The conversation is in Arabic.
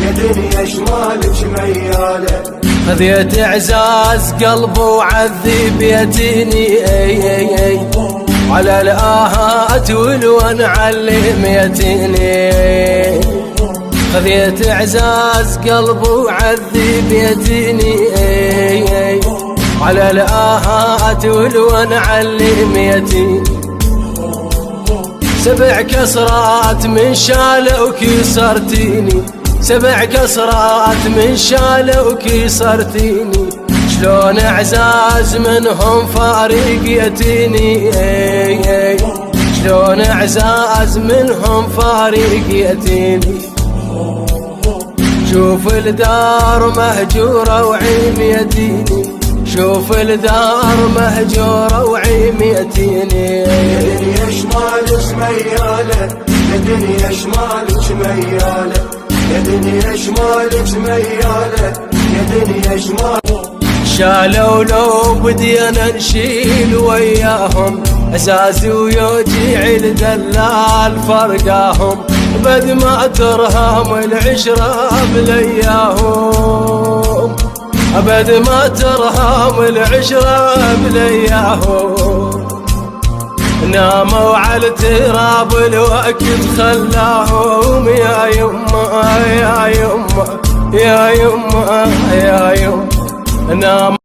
يا دنيا شمالك ميالة. خذيت اعزاز قلبه وعذب يتيني على الآهات والوان علم يتيني. خذيت اعزاز قلبه وعذب يتيني على الآهات والوان علم يتيني. 7 كسرات من شاله وكسرتيني، 7 كسرات من شاله وكسرتيني. شلون اعزاز منهم فارق يتيني، شلون اعزاز منهم فارق يتيني. شوف الدار مهجورة وعيم يتيني، شوف الدار مهجورة وعيم يتيني. يا دنيا شمالك ميالة، يا دنيا شمالك ميالة، يا دنيا شمالك ميالة، يا دنيا شمالك. شالوا لو بدينا نشيل وياهم أساسي ويوجيع الدلال فرقاهم. بد ما ترهم العشرة بلياهم، أبد ما ترهم العشرة بلياهم. ناموا على التراب الوقت خلاهم يا يما يا يما يا يما يا يما. نام